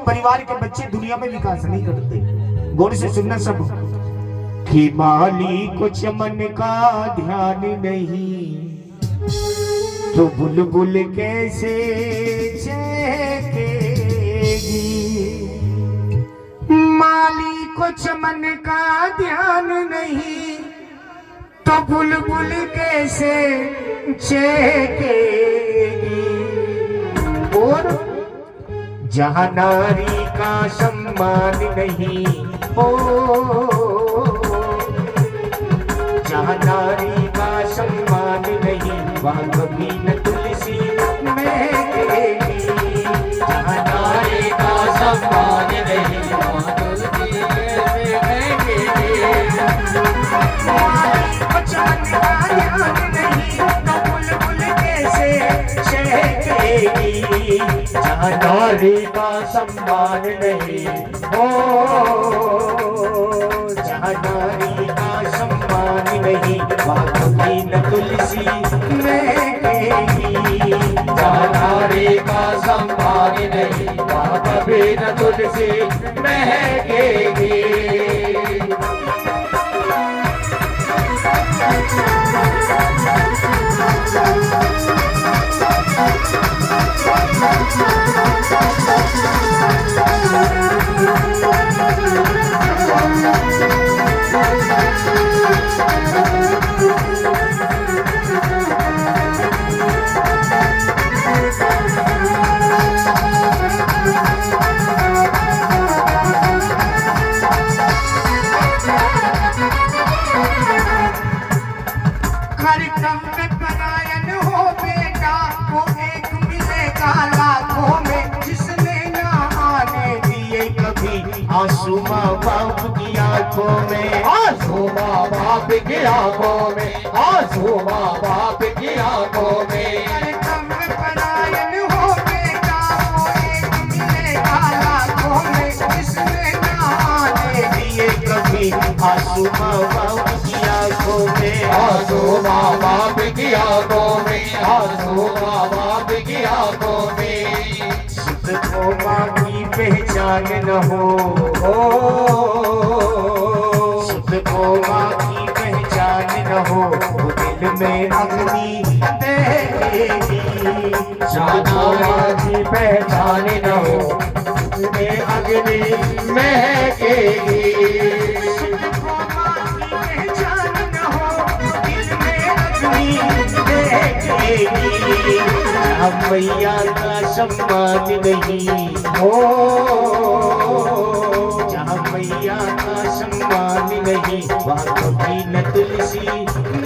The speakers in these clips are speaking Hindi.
परिवार के बच्चे दुनिया में विकास नहीं करते। गौर से सुनना सब कि माली को चमन का ध्यान नहीं तो बुलबुल कैसे चहकेगी। माली को चमन का ध्यान नहीं तो बुलबुल कैसे चहकेगी। और जहाँ नारी का सम्मान नहीं हो, जहाँ नारी का सम्मान नहीं वहाँ कभी न तुलसी महकेगी। जहाँ नारी का सम्मान नहीं वहाँ तुलसी महकेगी। चमन का ध्यान नहीं तो बुलबुल कैसे चहकेगी। जहाँ नारी का सम्मान नहीं हो, जहाँ नारी का सम्मान नहीं वहाँ कभी न तुलसी महकेगी। जहाँ नारी का सम्मान नहीं वहाँ कभी न तुलसी महकेगी। आंसू माँ बाप की आंखों में, आंसू माँ बाप की आंखों में, आंसू माँ बाप की आंखों में। पलायन हो बेटा वो एक मिलेगा लाखों में, जिसने ना आने दिए कभी आंसू माँ बाप की आंखों में, आंसू माँ बाप की आंखों में, आंसू माँ बाप की आंखों में। सुख को माँ की पहचान न हो, सुख को माँ की पहचान न हो वो दिल में अग्नि दहकेगी। सुख को माँ की पहचान न हो दिल में अग्नि महकेगी। सुख को माँ की पहचान न हो दिल में अग्नि दहकेगी। अब मैया का सम्मान नहीं हो, जहाँ मैया का सम्मान नहीं वहाँ कभी न तुलसी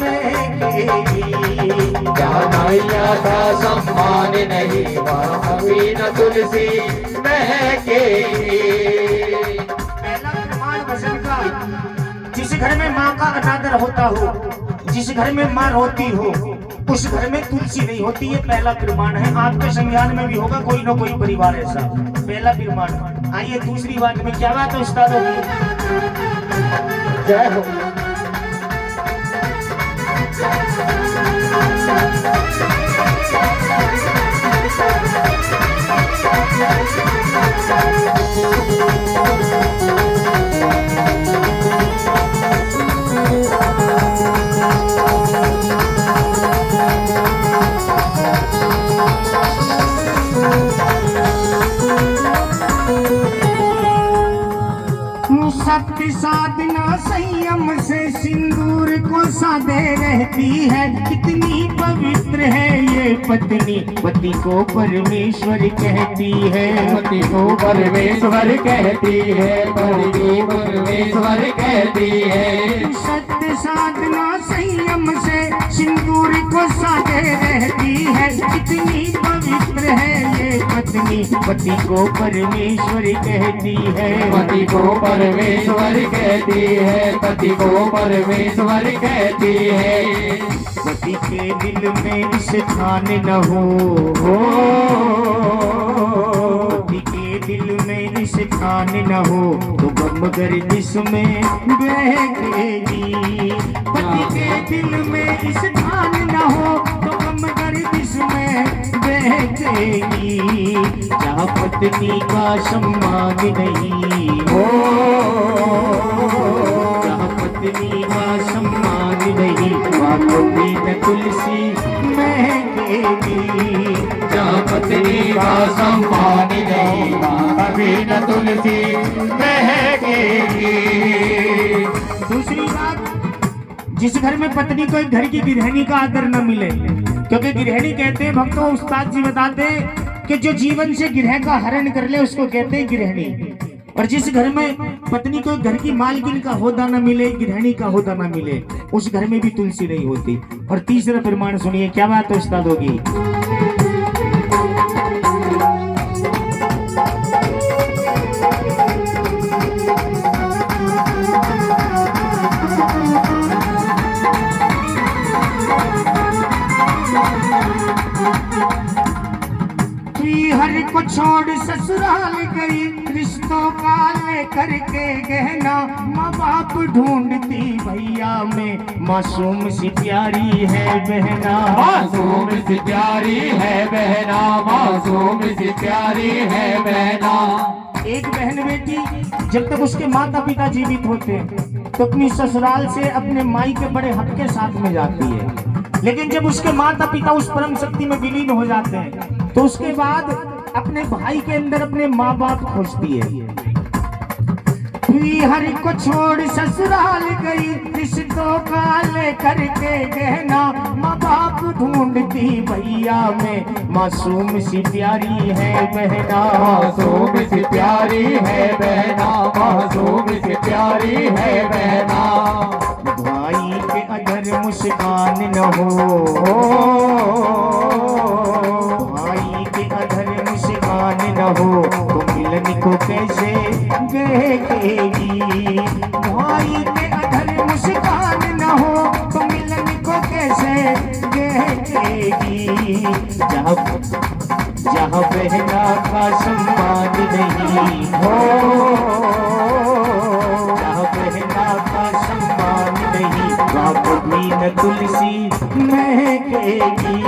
महकेगी। जहाँ मैया का सम्मान नहीं वहाँ कभी न तुलसी महकेगी। पहला प्रमाण वचन का, जिस घर में माँ का अनादर होता हो, जिस घर में माँ रोती हो उस घर में तुलसी नहीं होती। ये पहला प्रमाण है। आपके संज्ञान में भी होगा कोई ना कोई परिवार ऐसा, पहला प्रमाण। आइए दूसरी बात में, क्या बात है उस्ताद होगी। जय हो। सत्य साधना संयम से सिंदूर को साधे रहती है। कितनी पवित्र है ये पत्नी, पति को परमेश्वर कहती है, पति को परमेश्वर कहती है, पति को परमेश्वर कहती है। सत्य साधना संयम से सिंदूर को साधे रहती है। कितनी पवित्र है ये पत्नी, पति को परमेश्वर कहती है, पति को परमेश्वर कहती है, पति को परमेश्वर कहती है। पति के दिल में स्थान न हो, पति के दिल में स्थान न हो तो गम गर्दिश में बहेगी। पति के दिल में स्थान न हो तो गम गर्दिश में बहकेगी, जहाँ पत्नी का सम्मान नहीं हो, जहाँ पत्नी का सम्मान नहीं, वहाँ कभी न तुलसी महकेगी, जहाँ पत्नी का सम्मान नहीं, वहाँ कभी न तुलसी महकेगी। दूसरी बात, जिस घर में पत्नी को एक घर की गृहिणी का आदर न मिले, क्योंकि गृहिणी कहते हैं, भक्तों उस्ताद जी बताते हैं कि जो जीवन से गृह का हरण कर ले उसको कहते हैं गृहिणी। और जिस घर में पत्नी को घर की मालकिन का होदा न मिले, गृहिणी का होदा न मिले, उस घर में भी तुलसी नहीं होती। और तीसरा प्रमाण सुनिए, क्या बात है उस्ताद होगी। हर को छोड़ ससुराल गई, रिश्तों का लेकर के गहना, माँ बाप ढूंढती भैया में, मासूम सी प्यारी है बहना, मासूम सी प्यारी है बहना, मासूम सी प्यारी है बहना। एक बहन बेटी जब तक उसके माता पिता जीवित होते हैं तो अपनी ससुराल से अपने माई के बड़े हक के साथ में जाती है, लेकिन जब उसके माता पिता उस परम शक्ति में विलीन हो जाते हैं तो उसके बाद अपने भाई के अंदर अपने माँ बाप खोजती है। हर को छोड़ ससुराल गई, रिश्तों का लेकर के गहना, माँ बाप ढूंढती भैया में, मासूम सी प्यारी है बहना, मासूम सी प्यारी है बहना, मासूम सी प्यारी है बहना। भाई के अधर मुस्कान न हो, भाई के अधर मुस्कान न हो, तो मिलन को कैसे देखेगी, भाई के अधर मुस्कान न हो तो मिलन को कैसे देखेगी, जहाँ बहना का सम्मान नहीं हो, जहाँ बहना का सम्मान नहीं, वहाँ कभी न तुलसी महकेगी,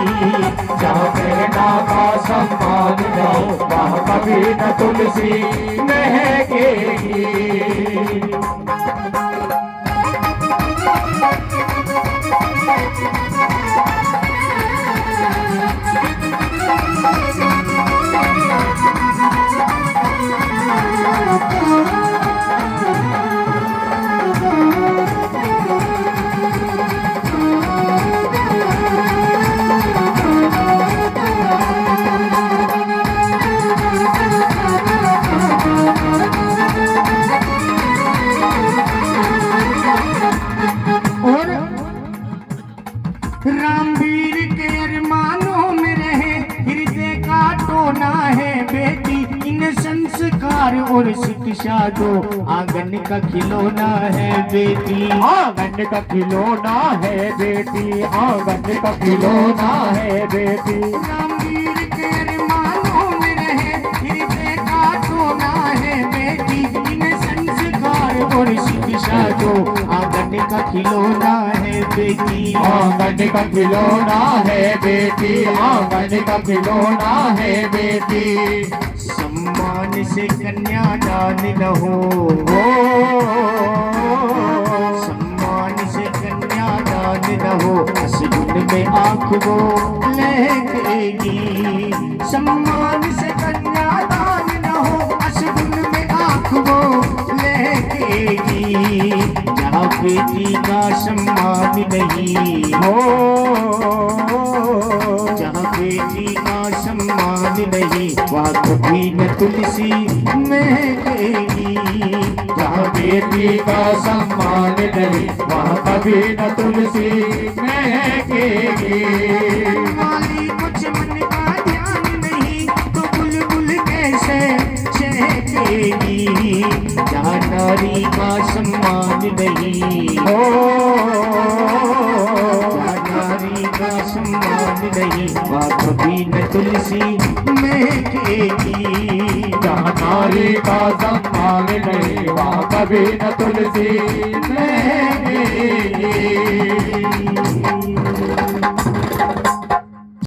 जहाँ बहना का सम्मान नहीं, वहाँ कभी न तुलसी महकेगी। रामवीर के अरमानों में रहे, हृदय का टोना है बेटी, इन संस्कार और शिक्षा दो, आंगन का खिलौना है बेटी, आंगन का खिलौना है बेटी, आंगन का खिलौना है बेटी। रामवीर के अरमानों में रहे, हृदय का टोना है बेटी, इन संस्कार और शिक्षा दो, आंगन का खिलौना है बेटी, आंगन का खिलौना है बेटी, आंगन का खिलौना है बेटी। सम्मान से कन्यादान न हो, सम्मान से कन्यादान न हो, असगुन में आंख वो लहकेगी, सम्मान से कन्यादान न हो, असगुन में आंख वो लहकेगी, जहाँ बेटी का सम्मान नहीं हो, जहाँ बेटी का सम्मान नहीं, वहाँ कभी न तुलसी महकेगी, जहाँ बेटी का सम्मान नहीं, वहाँ कभी न तुलसी महकेगी। वाली कुछ मन का ध्यान नहीं तो बुलबुल कैसे चहकेगी, जहाँ नारी का सम्मान नहीं हो, जहाँ नारी का सम्मान नहीं, वहाँ कभी न तुलसी महकेगी, जहाँ नारी का सम्मान नहीं, वहाँ कभी न तुलसी महकेगी।